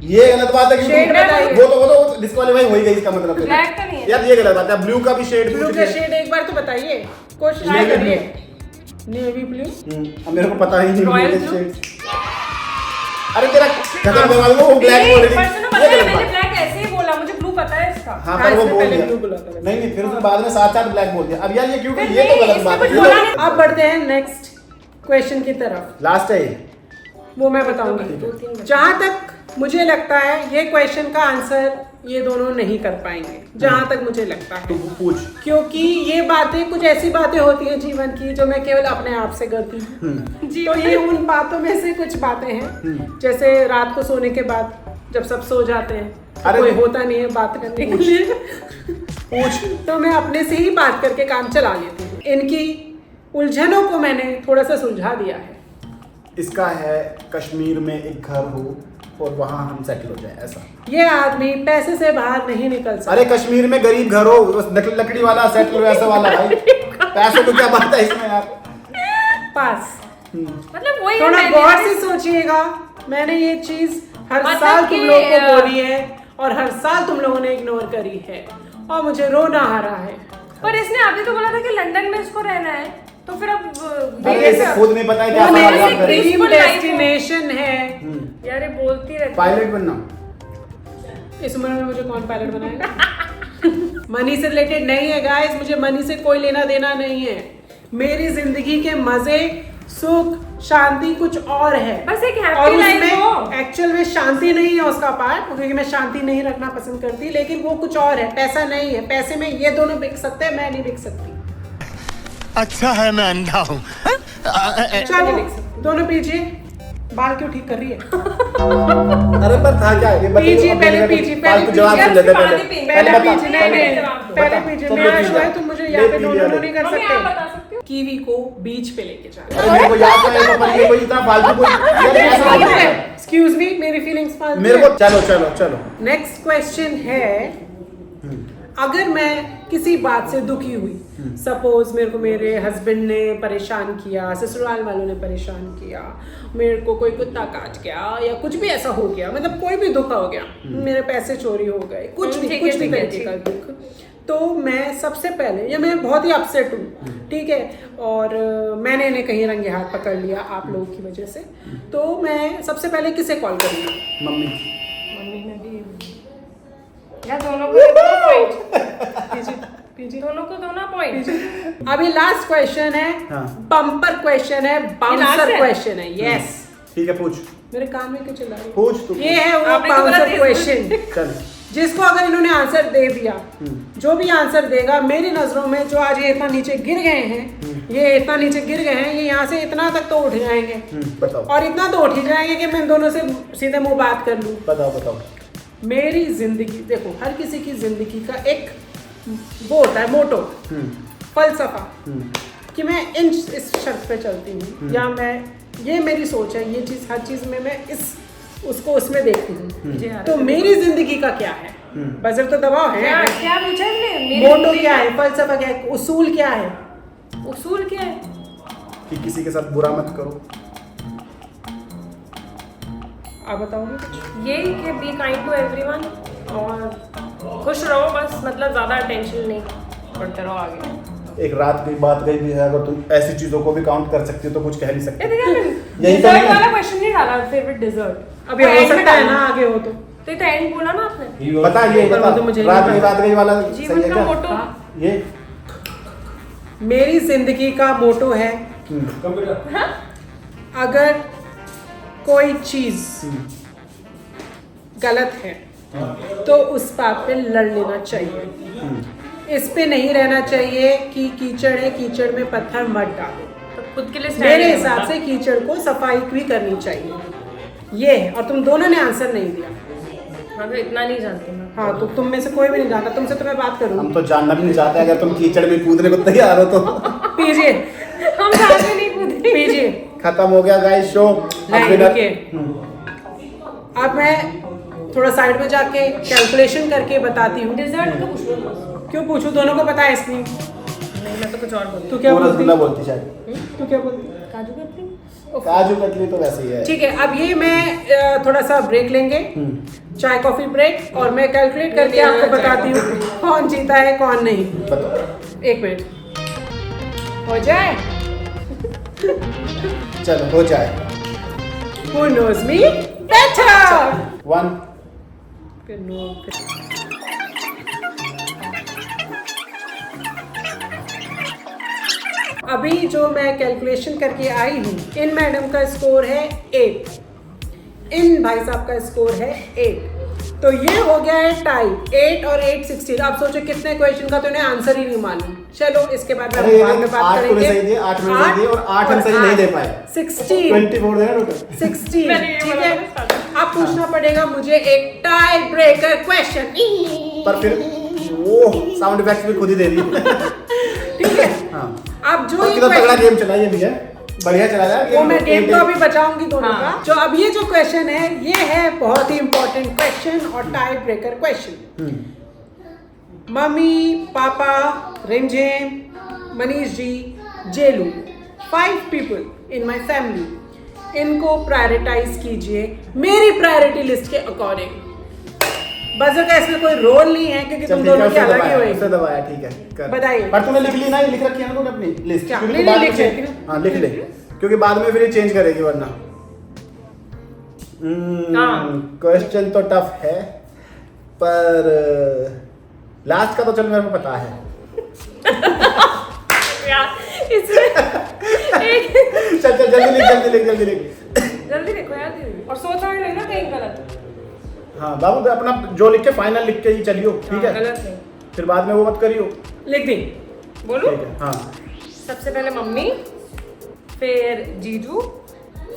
ये गलत बात है Shade बताइए। वो तो डिस्क्वालीफाई हो ही गई इसका मतलब। Black का नहीं है। यार ये गलत बात है, ब्लू का भी शेड ब्लू का शेड एक बार तो बताइए, कोशिश Navy करिए। blue. Navy blue. अब मेरे को पता ही नहीं Royal blue के blue? shades। अरे तेरा खत्म दिमाग वो ब्लैक बोल रही पर सुनो, थी। पता ये है गलत मैंने बात। ब्लैक ऐसे ही बोला, मुझे ब्लू पता है इसका। हाँ पर वो इसने बोल पहले दिया। blue बोला था वैसे। नहीं फिर उसने बाद में साथ बोल दिया। अब यार ये क्यों फिर ये तो नहीं, गलत इसमें बात कुछ है। बोला नहीं। अब बढ़ते हैं नेक्स्ट क्वेश्चन की तरफ, लास्ट है ये। वो मैं बताऊंगी। जहां तक मुझे लगता है ये क्वेश्चन का आंसर ये दोनों नहीं कर पाएंगे, जहां तक मुझे लगता तू है, पूछ। क्योंकि ये बातें कुछ ऐसी बातें होती हैं जीवन की जो मैं केवल अपने आप से करती हूँ। तो ये उन बातों में से कुछ बातें हैं, जैसे रात को सोने के बाद जब सब सो जाते हैं तो अरे कोई होता नहीं है बात करने के लिए, पूछ। तो मैं अपने से ही बात करके काम चला लेती हूँ। इनकी उलझनों को मैंने थोड़ा सा सुलझा दिया है। इसका है कश्मीर में एक घर हो और वहां हम सेटल हो जाए ऐसा। ये आदमी पैसे से बाहर नहीं निकल सकता। अरे कश्मीर में गरीब घर हो बस लकड़ी वाला सेटल हो ऐसा वाला भाई। पैसों को क्या बात है इसमें यार। पास मतलब वही थोड़ा मैंने- गौर से सोचिएगा, मैंने ये चीज हर मतलब साल तुम कि, लोगों को बोली है और हर साल तुम लोगों ने इग्नोर करी है और मुझे रोना आ रहा है। पर इसने अभी तो बोला था कि लंदन में इसको रहना है, तो फिर अब अरे इसे खुद नहीं पता है क्या वो मेरी काम करे। ड्रीम Peaceful life हो। डेस्टिनेशन है। यार ये बोलती रहती है। पायलट बनना। इस उम्र में मुझे कौन पायलट बनाएगा? मनी से रिलेटेड नहीं है गाइस, मुझे मनी से कोई लेना देना नहीं है। मेरी जिंदगी के मजे, सुख, शांति कुछ और है। बस एक happy और life हो। उसमें एक्चुअल में शांति नहीं है उसका पार्ट, क्योंकि मैं शांति नहीं रखना पसंद करती, लेकिन वो कुछ और है, पैसा नहीं है। पैसे में ये दोनों बिक सकते हैं, मैं नहीं बिक सकती। अच्छा है मैं अंधा हूँ। चलो दोनों पीजिए। बाल क्यों ठीक कर रही है? अरे पर था क्या ये बता पीजिए, पहले पीजिए, पहले जवाब पीजिए, सुन लेते बाद में पहले पीएंगे। पहले बता, पीजिए, नहीं नहीं जवाब पहले बता, पीजिए। सब मैं लोग आज पीजिए। है, तुम मुझे यहाँ पे ले नो पीजिए, नो नहीं कर मम्मी, आप बता सकते सकते। हो? कीवी को बीच पे लेके जाना। अरे मेरे को याद नहीं है पर ये कोई इतना फालतू कोई यार ऐसा नहीं होता है। एक्सक्यूज मी, मेरी फीलिंग्स फालतू मेरे को चलो चलो चलो नेक्स्ट क्वेश्चन है, अगर मैं किसी बात से दुखी हुई, सपोज मेरे को मेरे हस्बैंड ने परेशान किया, ससुराल वालों ने परेशान किया, मेरे को कोई कुत्ता काट गया या कुछ भी ऐसा हो गया, मतलब कोई भी दुख हो गया, मेरे पैसे चोरी हो गए, कुछ भी ठीक है, कुछ भी ठीक है, तरीके का दुख, तो मैं सबसे पहले, या मैं बहुत ही अपसेट हूँ, ठीक है, और मैंने इन्हें कहीं रंगे हाथ पकड़ लिया आप लोगों की वजह से, तो मैं सबसे पहले किसे कॉल करूँगी? मम्मी मम्मी ने भी यार दोनों को दो पॉइंट, दोनों को दोनों पॉइंट। अभी लास्ट क्वेश्चन है, हाँ। बम्पर क्वेश्चन है, last बाउंसर है? क्वेश्चन है, यस। ठीक है पूछ मेरे कान में क्यों चिल्ला रही हो? पूछ तू ये है वो आपने तो बोला बाउंसर तेज क्वेश्चन, चल जिसको अगर इन्होंने आंसर दे दिया, जो भी आंसर देगा, मेरी नजरों में जो आज ये इतना नीचे गिर गए हैं, ये इतना नीचे गिर गए हैं, ये यहाँ से इतना तक तो उठ जाएंगे, बताओ और इतना तो उठ ही जाएंगे कि मैं इन दोनों से सीधे मुंह बात कर लूं। बताओ बताओ मेरी जिंदगी, देखो हर किसी की जिंदगी का एक वो होता है मोटो, फलसफा, कि मैं इस शर्त पे चलती हूँ, या मैं, ये मेरी सोच है, ये चीज हर चीज में मैं उसको उसमें देखती हूँ। तो मेरी जिंदगी का क्या है? बजर तो दबाव है। क्या पूछा इसने? मेरी मोटो जिंदगी क्या है, फलसफा क्या है, उसूल क्या है? उसूल क्या है? कि किसी के साथ बुरा मत करो। आप बताओगे कुछ? ये कि बी काइंड टू एवरीवन और खुश रहो बस, मतलब ज्यादा टेंशन नहीं, बढ़ते रहो आगे। एक रात की बात गई भी है, अगर तुम ऐसी चीजों को भी काउंट कर सकती हो तो कुछ कह नहीं सकते। यही तो डिजर्ट नहीं है। वाला क्वेश्चन नहीं डाला, फेवरेट डिजर्ट अभी हो सकता है ना आगे हो तो तो एंड बोला ना आपने। बता ये पर वो बता तो मुझे रात नहीं की बात गई वाला जीवन सही है का क्या? मोटो ये मेरी जिंदगी का मोटो है अगर कोई चीज गलत है तो उस बात पे लड़ लेना चाहिए। इस पे नहीं रहना चाहिए कि कीचड़ है, कीचड़ में पत्थर मत डालो। तो खुद के लिए मेरे हिसाब से कीचड़ को सफाई भी करनी चाहिए। ये है, और तुम दोनों ने आंसर नहीं दिया। हाँ तो इतना नहीं जानती मैं। हाँ तो तुम में से कोई भी नहीं जानता, तुमसे तो मैं बात करूँ। हम तो जानना भी नहीं चाहते, अगर तुम कीचड़ में कूदने को तैयार हो तो। पीजिए, हम साथ में नहीं कूदे। पीजिए। खत्म हो गया गाइस शो। नहीं, रुकिए। अब मैं थोड़ा साइड में जाके कैलकुलेशन करके बताती हूँ। डिजर्ट का पूछ लो। क्यों पूछूं, दोनों को पता है इसलिए। नहीं मैं तो कुछ और बोलती तू क्या बोलती? रसगुल्ला बोलती शायद। तू क्या बोलती? काजू कतली। काजू कतली तो वैसे ही है। ठीक है, अब ये मैं थोड़ा सा ब्रेक लेंगे, चाय कॉफी ब्रेक, और मैं कैलकुलेट करके आपको बताती हूँ कौन जीता है कौन नहीं। बताओ। 1 मिनट हो जाए। चलो हो जाए। Who knows me better? 1 अभी जो मैं कैलकुलेशन करके आई हूँ, इन मैडम का स्कोर है 8, इन भाई साहब का स्कोर है 8, तो ये हो गया है टाई। 8 और 8 16। आप सोचो कितने क्वेश्चन का तो इन्हें आंसर ही नहीं मालूम। चलो इसके बाद अरे बाद में बात 8 करेंगे। सही दिए, 8 में सही दिए और 8 हम सही नहीं दे पाए। 16 24 देना टोटल। 16 मैंने ये ठीक बोला है। था। अब पूछना पड़ेगा मुझे एक टाई ब्रेकर क्वेश्चन। पर फिर वो साउंड इफेक्ट्स भी खुद ही दे दी। ठीक है। हाँ। अब जो और ये कितना तगड़ा question- गेम चला ये भी है, बढ़िया चला रहा है। वो मैं गेम तो अभी बचाऊंगी दोनों हाँ। का। जो अब ये जो क्वेश्चन है, ये है बहुत ही इंपॉर्टेंट क्वेश्चन और टाई ब्रेकर क्वेश्चन। मम्मी, पापा, रिमझिम, Manish ji, जेलू, 5 people in my family, इनको प्रायोरिटाइज कीजिए मेरी प्रायोरिटी लिस्ट के अकॉर्डिंग। बजर का इसमें कोई रोल नहीं है क्योंकि तुम दोनों की अलग ही होगी। दबाया ठीक है कर। बताइए। पर तूने लिख ली ना, लिख रखी है ना तूने अपनी लिस्ट। क्या? क्योंकि नहीं, बाद में लिख change- लेती हूँ। हाँ लिख ले, क्योंकि बाद में फिर ये चेंज करेगी वरना। क्वेश्चन तो टफ है, पर लास्ट का तो चल मेरे को पता है। यार इसमें चल चल जल्दी लिख जल्दी लिख जल्दी लिख। जल्दी देखो यार दीदी। और सोचना भी नहीं ना कहीं गलत। हाँ बाबू अपना जो लिख के फाइनल लिख के ही चलियो, ठीक है। गलत नहीं। फिर बाद में वो मत करियो। लिख दी। बोलूं? ठीक है हाँ। सबसे पहले मम्मी, फिर जीजू,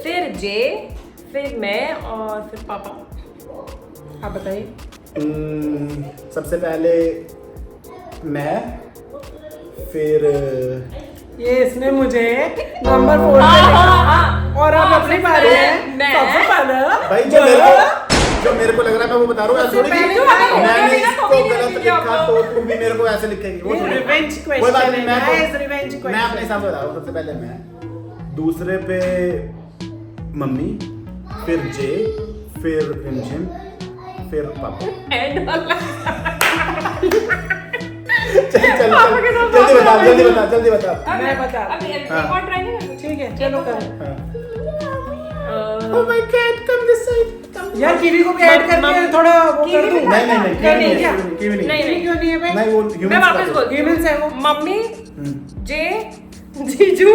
फिर जे, फिर मैं और फिर पापा। आप बताइए। सबसे पहले मैं, फिर ये इसने मुझे नंबर 4 पे लिखा और अब अपनी बारी है। मैं- सबसे पहले भाई जो मेरे को लग रहा है मैं वो बता रहा हूँ। ऐसे थोड़ी कि पहले मैं- मैंने मैं- इसको मैं- गलत लिखा तो तू भी मेरे को ऐसे लिखेगी। वो थोड़ी- रिवेंज कोई बात क्वेश्चन नहीं, है मैं guys, तो- रिवेंज मैं अपने क्वेश्चन। हिसाब से बता रहा हूँ। सबसे पहले मैं, दूसरे पे मम्मी, फिर जे, फिर रिमझिम, फिर पापा। एंड वाला। चल पापा के साथ जल्दी बता पापा जल्दी बता जल्दी बता। मैं बता। अभी एक हाँ। और ट्राई नहीं करते? ठीक है चलो कर। Oh my God, come this side. यार कीवी को भी ऐड करके थोड़ा वो कर कीवी दूं। भी- नहीं नहीं नहीं क्या नहीं क्या? कीवी नहीं नहीं, कीवी क्यों नहीं है भाई? नहीं वो मैं humans वापस का- बोलती हूँ। ह्यूमंस है वो। मम्मी, हम्म। जे, जीजू,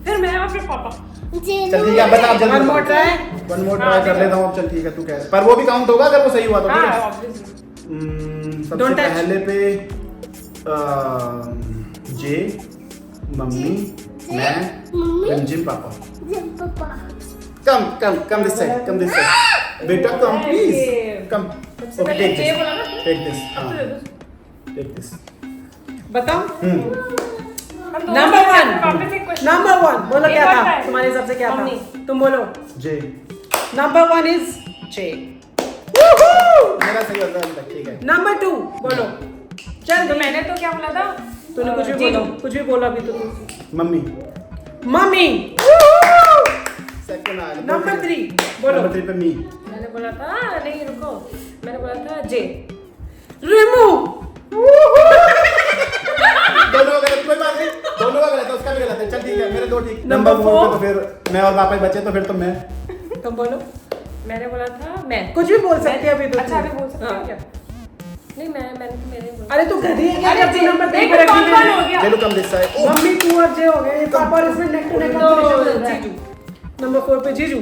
फिर मैं और फिर पापा। चल ठीक है बता जल्दी। One more try? One more हाँ, ट्राई कर ठीक है। लेता हूँ। चल ठीक है तू कह, पर वो भी काउंट होगा अगर वो सही हुआ तो, ठीक हाँ है। ऑब्वियसली। सबसे Don't touch. पहले पे जे, मम्मी, मैं, रंजिम, पापा। कम दिस साइड बेटा कम प्लीज कम। सबसे ओके पहले टेक ये बोला ना? दिस टेक दिस अब तो दे दो। Take this. बताओ। हम दोनों नंबर के 1 वापस एक question। नंबर 1 बोलो एक क्या और था try। तुम्हारे हिसाब से क्या था? मम्मी। तुम बोलो। जे नंबर 1 इज जे। मेरा सही होता है ठीक है। नंबर 2 बोलो। चल तो मैंने तो क्या बोला था? तूने कुछ भी जीजू। बोला, कुछ भी बोला अभी तो तू। Mummy mummy. सेकंड आ गया। नंबर 3 बोलो। नंबर 3 पे मी। मैंने बोला था नहीं रुको, मैंने बोला था जे। रिमू। दोनों का गलत, कोई बात नहीं, दोनों का गलत है, उसका भी गलत है। चल ठीक है मेरे दो ठीक। Number number 4 four। पे तो फिर मैं और पापा ही बचे तो फिर तो मैं। तुम बोलो। मैंने बोला था मैं। कुछ भी बोल सकते हैं अभी तो। अच्छा अभी बोल सकते हाँ। हैं क्या? नहीं मैंने तो मेरे बोला। अरे तू गधी है क्या? अरे जब तू नंबर 3 देख पे रखी कौन-कौन हो है। गया? चलो कम दिस साइड। मम्मी 2 और जे हो गए, पापा और इसमें नेक टू नेक कॉम्पिटिशन चल रहा है। जीजू। नंबर 4 पे जीजू।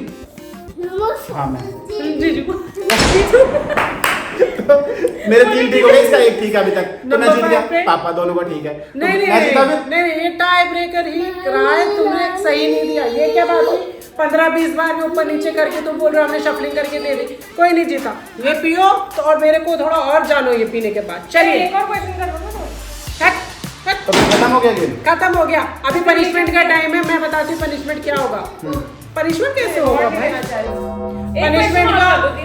हाँ मैं जीजू मेरे 3 ठीक हो गए, इसका 1 ठीक है अभी तक, तो मैं नंबर जीत 5 गया। पे? पापा दोनों का ठीक है। नहीं तो नहीं मैं जीता फिर? नहीं, ये टाई ब्रेकर ही रहा है, तुमने सही नहीं दिया, ये क्या बात हुई? 15-20 बार में ऊपर नीचे करके तुम बोल रहे हो हमने शफलिंग करके दे दी, कोई नहीं जीता। ये पियो तो और मेरे को थोड़ा और जानो ये पीने के बाद। चलिए एक और क्वेश्चन कर दो ना। तो खत्म हो गया गेम। खत्म हो गया, अभी पनिशमेंट का टाइम है, मैं बताती हूँ पनिशमेंट क्या होगा। पनिशमेंट कैसे होगा भाई?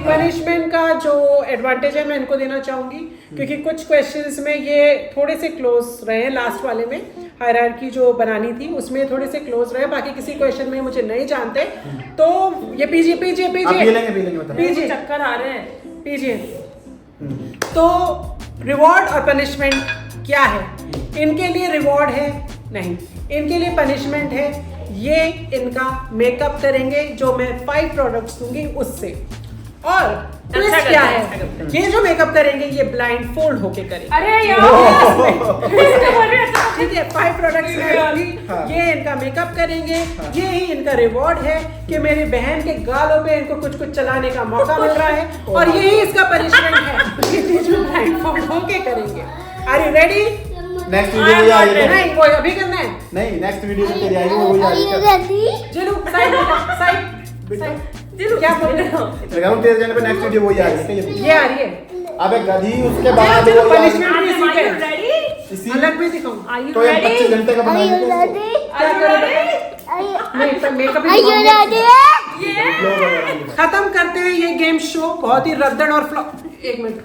पनिशमेंट का जो एडवांटेज है मैं इनको देना चाहूंगी, क्योंकि कुछ क्वेश्चंस में ये थोड़े से क्लोज रहे, लास्ट वाले में हायरार्की जो बनानी थी उसमें थोड़े से क्लोज रहे, बाकी किसी क्वेश्चन में मुझे नहीं जानते, तो ये पीजिए पीजिए आप पी पीजिए लेंगे मतलब। पीजिए चक्कर आ रहे हैं। पीजिए। तो रिवॉर्ड और पनिशमेंट क्या है? इनके लिए रिवॉर्ड है नहीं, इनके लिए पनिशमेंट है। ये इनका मेकअप करेंगे जो मैं 5 प्रोडक्ट्स दूंगी उससे, और ट्विस्ट अच्छा क्या करते है, हैं, ये जो मेकअप करेंगे ये ब्लाइंड फोल्ड होके करेंगे। अरे यार ठीक है, 5 प्रोडक्ट्स मैं दूंगी, हाँ। ये इनका मेकअप करेंगे, ये ही इनका रिवॉर्ड है कि मेरी बहन के गालों पे इनको कुछ कुछ चलाने का मौका मिल रहा है, और यही इसका पनिशमेंट है। ये चीज में ब्लाइंड फोल्ड होके करेंगे। Are you ready? Next video वही आ रही है। नहीं, वो अभी करना है। नहीं, नेक्स्ट वीडियो जो तेरी आएगी वो वही आ रही है। जिलू साइड जिलू क्या बोल रहे हो? मैं कह रहा हूं तेरे चैनल पे नेक्स्ट वीडियो वही आ रही है। ये आ रही है। अबे गधी, उसके बाद जिलू वही आ रही है। पनिशमेंट भी इसी पे है। रेडी? इसी अलग भी दिखाऊं? तो ये 25 घंटे का बनाएंगे इसको। क्या करोगे? नहीं तो मेकअप ही दिखाऊंगी। खत्म करते हैं ये गेम शो, बहुत ही रद्दड़ और फ्लॉप। एक मिनट,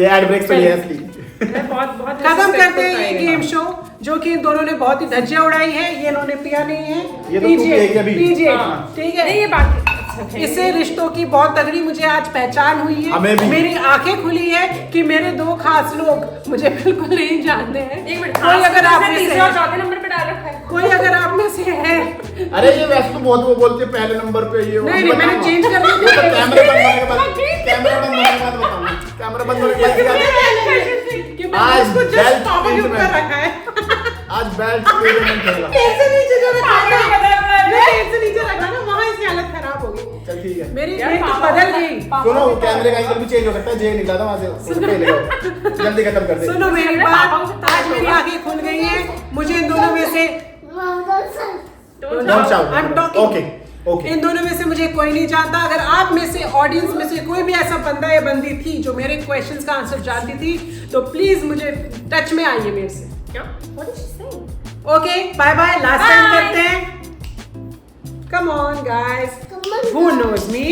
ये एड ब्रेक्स पे लिया है इसलिए। बहुत खत्म करते हैं ये गेम शो, जो कि इन दोनों ने बहुत ही धज्जियां उड़ाई है, ये इन्होंने पिया नहीं है। ये तो तू पिएगी अभी। पीजिए, हाँ। ठीक है। नहीं ये बात अच्छा है। इससे रिश्तों की बहुत तगड़ी मुझे आज पहचान हुई है। हमें भी। मेरी आंखें खुली है कि मेरे 2 खास लोग मुझे बिल्कुल नहीं जानते हैं। एक मिनट, कोई अगर आप में से तीसरे और है, चौथे नंबर पे डाल रखा है। कोई अगर आप में से है, अरे ये वैसे तो बहुत वो बोलते हैं पहले नंबर पे ये वो। नहीं, नहीं, मैंने change कर दिया। वो तो कैमरा बंद होने के बाद, कैमरा बंद होने के बाद बताऊंगा। कैमरा बंद होने के बाद कि मैंने आज उसको बेल्ट जस्ट टॉप के ऊपर treatment। रखा है। आज बेल्ट एक्सपेरिमेंट होगा। कैसे नीचे जो रखा था, कैसे नीचे रखा ना, वहाँ इसकी हालत खराब हो गई। चल ठीक है। मेरी तो बदल गई। सुनो, कैमरे का एंगल भी चेंज हो सकता है, जे निकला था वहां से, उसको ले लो। जल्दी खत्म कर दे। सुनो मेरी बात, आज मेरी आंखें खुल गई है, मुझे इन दोनों में से Don't shout. I'm talking. Okay, okay. इन दोनों में से मुझे कोई नहीं जानता। अगर आप में से ऑडियंस में से कोई भी ऐसा बंदा या बंदी थी जो मेरे क्वेश्चंस का आंसर जानती थी, तो प्लीज मुझे टच में आइए मेरे से। क्या? What did she say? Okay, bye bye, last time करते हैं। Come on guys, who knows me?